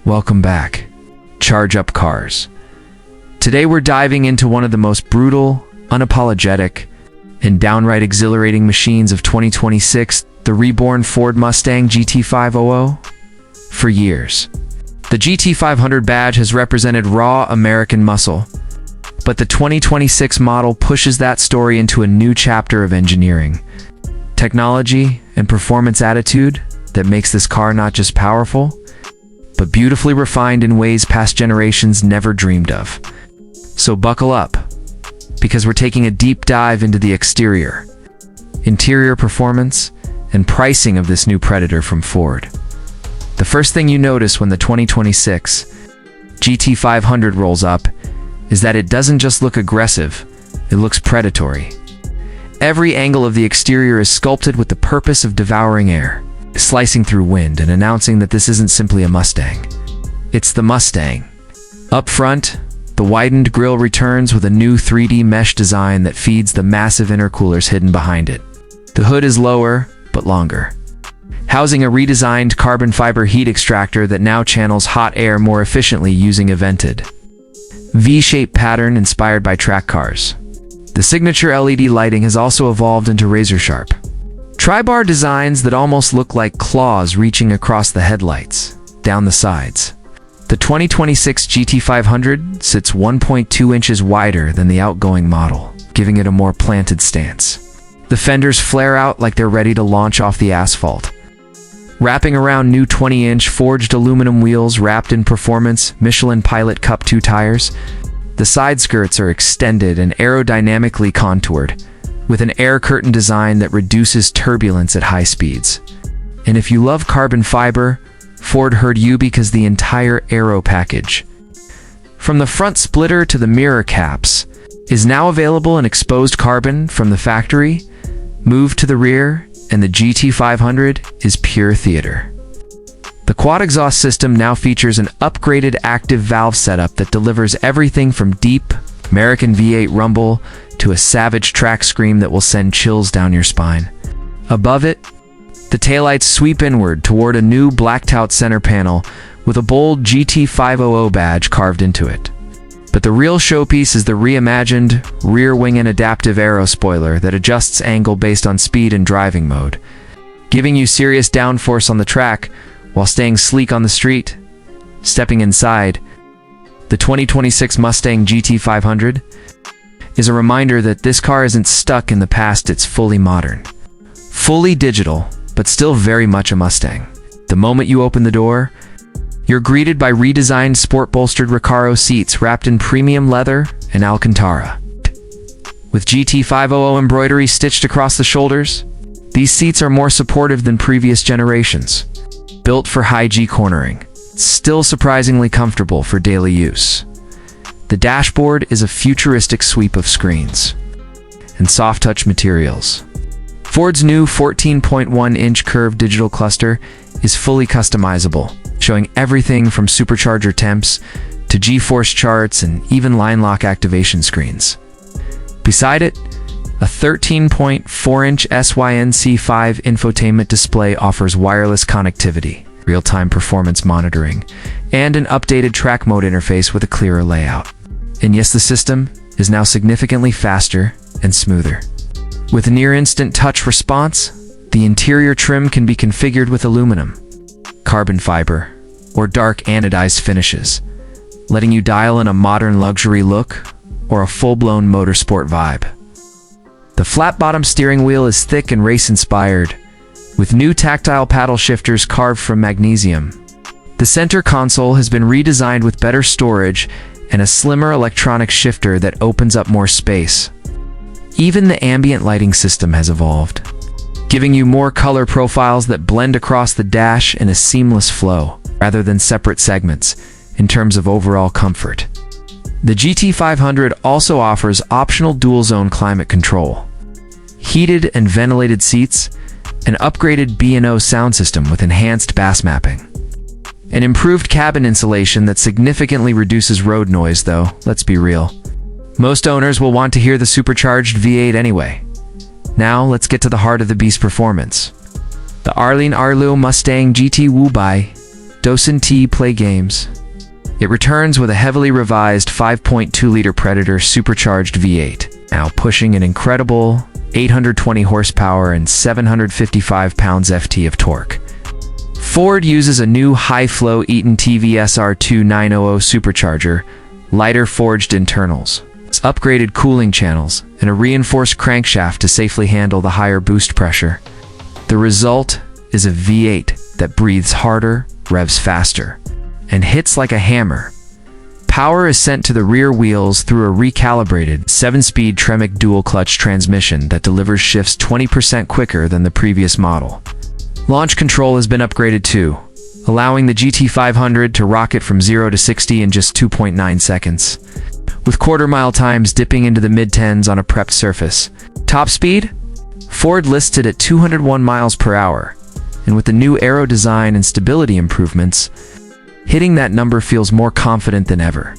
Welcome back. Charge up cars. Today we're diving into one of the most brutal, unapologetic, and downright exhilarating machines of 2026, the reborn Ford Mustang GT500. For years, the GT500 badge has represented raw American muscle, but the 2026 model pushes that story into a new chapter of engineering, technology, and performance attitude that makes this car not just powerful, but beautifully refined in ways past generations never dreamed of. So buckle up, because we're taking a deep dive into the exterior, interior performance, and pricing of this new Predator from Ford. The first thing you notice when the 2026 GT500 rolls up is that it doesn't just look aggressive, it looks predatory. Every angle of the exterior is sculpted with the purpose of devouring air, slicing through wind and announcing that this isn't simply a Mustang. It's the Mustang. Up front, the widened grille returns with a new 3D mesh design that feeds the massive intercoolers hidden behind it. The hood is lower, but longer, housing a redesigned carbon fiber heat extractor that now channels hot air more efficiently using a vented V-shaped pattern inspired by track cars. The signature LED lighting has also evolved into razor-sharp tri-bar designs that almost look like claws reaching across the headlights, down the sides. The 2026 GT500 sits 1.2 inches wider than the outgoing model, giving it a more planted stance. The fenders flare out like they're ready to launch off the asphalt. Wrapping around new 20-inch forged aluminum wheels wrapped in performance Michelin Pilot Cup 2 tires, the side skirts are extended and aerodynamically contoured, with an air curtain design that reduces turbulence at high speeds. And if you love carbon fiber, Ford heard you, because the entire aero package, from the front splitter to the mirror caps, is now available in exposed carbon from the factory. Move to the rear, and the GT500 is pure theater. The quad exhaust system now features an upgraded active valve setup that delivers everything from deep American V8 rumble to a savage track scream that will send chills down your spine. Above it, the taillights sweep inward toward a new blacked-out center panel with a bold GT500 badge carved into it. But the real showpiece is the reimagined rear wing and adaptive aero spoiler that adjusts angle based on speed and driving mode, giving you serious downforce on the track while staying sleek on the street. Stepping inside, the 2026 Mustang GT500 is a reminder that this car isn't stuck in the past, it's fully modern. Fully digital, but still very much a Mustang. The moment you open the door, you're greeted by redesigned sport-bolstered Recaro seats wrapped in premium leather and Alcantara. With GT500 embroidery stitched across the shoulders, these seats are more supportive than previous generations. Built for high-G cornering, still surprisingly comfortable for daily use. The dashboard is a futuristic sweep of screens and soft-touch materials. Ford's new 14.1-inch curved digital cluster is fully customizable, showing everything from supercharger temps to G-force charts and even line lock activation screens. Beside it, a 13.4-inch SYNC5 infotainment display offers wireless connectivity, real-time performance monitoring, and an updated track mode interface with a clearer layout. And yes, the system is now significantly faster and smoother. With near-instant touch response, the interior trim can be configured with aluminum, carbon fiber, or dark anodized finishes, letting you dial in a modern luxury look or a full-blown motorsport vibe. The flat-bottom steering wheel is thick and race-inspired, with new tactile paddle shifters carved from magnesium. The center console has been redesigned with better storage and a slimmer electronic shifter that opens up more space. Even the ambient lighting system has evolved, giving you more color profiles that blend across the dash in a seamless flow, rather than separate segments, in terms of overall comfort. The GT500 also offers optional dual-zone climate control, heated and ventilated seats, an upgraded B&O sound system with enhanced bass mapping, an improved cabin insulation that significantly reduces road noise, though, let's be real, most owners will want to hear the supercharged V8 anyway. Now, let's get to the heart of the beast performance. The Arlene Arlo Mustang GT500 Docent T play games. It returns with a heavily revised 5.2-liter Predator supercharged V8, now pushing an incredible 820 horsepower and 755 pounds-ft of torque. Ford uses a new high-flow Eaton TVSR2900 supercharger, lighter forged internals, upgraded cooling channels, and a reinforced crankshaft to safely handle the higher boost pressure. The result is a V8 that breathes harder, revs faster, and hits like a hammer. Power is sent to the rear wheels through a recalibrated 7-speed Tremec dual-clutch transmission that delivers shifts 20% quicker than the previous model. Launch control has been upgraded too, allowing the GT500 to rocket from 0 to 60 in just 2.9 seconds, with quarter-mile times dipping into the mid-10s on a prepped surface. Top speed? Ford listed at 201 miles per hour, and with the new aero design and stability improvements, hitting that number feels more confident than ever.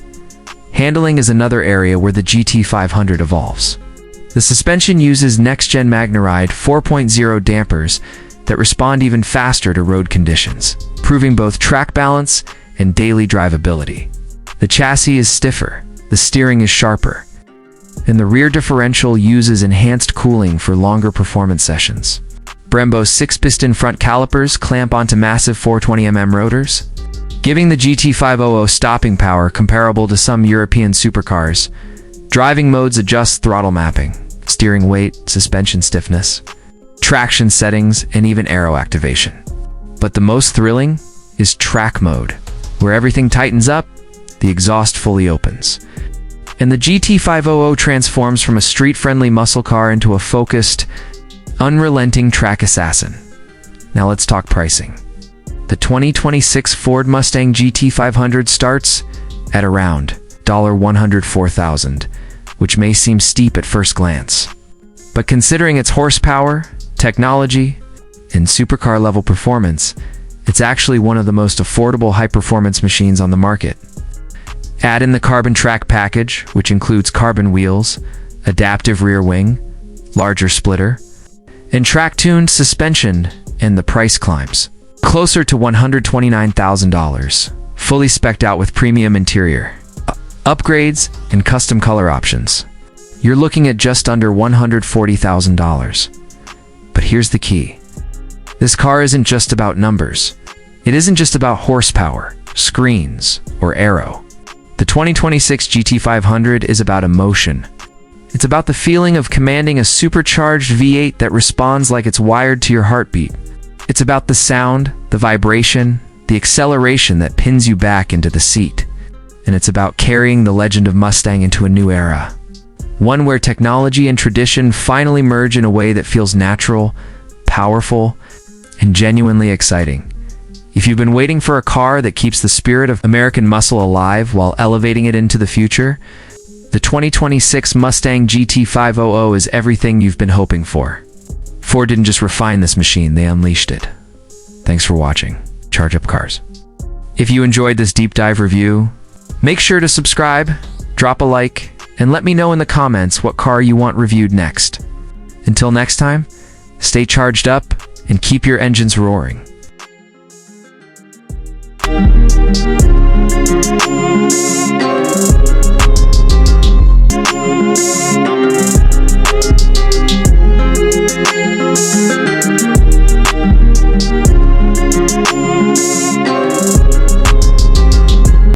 Handling is another area where the GT500 evolves. The suspension uses next-gen MagneRide 4.0 dampers that respond even faster to road conditions, proving both track balance and daily drivability. The chassis is stiffer, the steering is sharper, and the rear differential uses enhanced cooling for longer performance sessions. Brembo's 6-piston front calipers clamp onto massive 420mm rotors, giving the GT500 stopping power comparable to some European supercars. Driving modes adjust throttle mapping, steering weight, suspension stiffness, traction settings, and even aero activation. But the most thrilling is track mode, where everything tightens up, the exhaust fully opens, and the GT500 transforms from a street-friendly muscle car into a focused, unrelenting track assassin. Now let's talk pricing. The 2026 Ford Mustang GT500 starts at around $104,000, which may seem steep at first glance. But considering its horsepower, technology, and supercar-level performance, it's actually one of the most affordable high-performance machines on the market. Add in the Carbon Track package, which includes carbon wheels, adaptive rear wing, larger splitter, and track-tuned suspension, and the price climbs closer to $129,000, fully spec'd out with premium interior, upgrades, and custom color options. You're looking at just under $140,000. But here's the key. This car isn't just about numbers. It isn't just about horsepower, screens, or aero. The 2026 GT500 is about emotion. It's about the feeling of commanding a supercharged V8 that responds like it's wired to your heartbeat. It's about the sound, the vibration, the acceleration that pins you back into the seat. And it's about carrying the legend of Mustang into a new era. One where technology and tradition finally merge in a way that feels natural, powerful, and genuinely exciting. If you've been waiting for a car that keeps the spirit of American muscle alive while elevating it into the future, the 2026 Mustang GT500 is everything you've been hoping for. Ford didn't just refine this machine, they unleashed it. Thanks for watching. Charge Up Cars. If you enjoyed this deep dive review, make sure to subscribe, drop a like, and let me know in the comments what car you want reviewed next. Until next time, stay charged up and keep your engines roaring.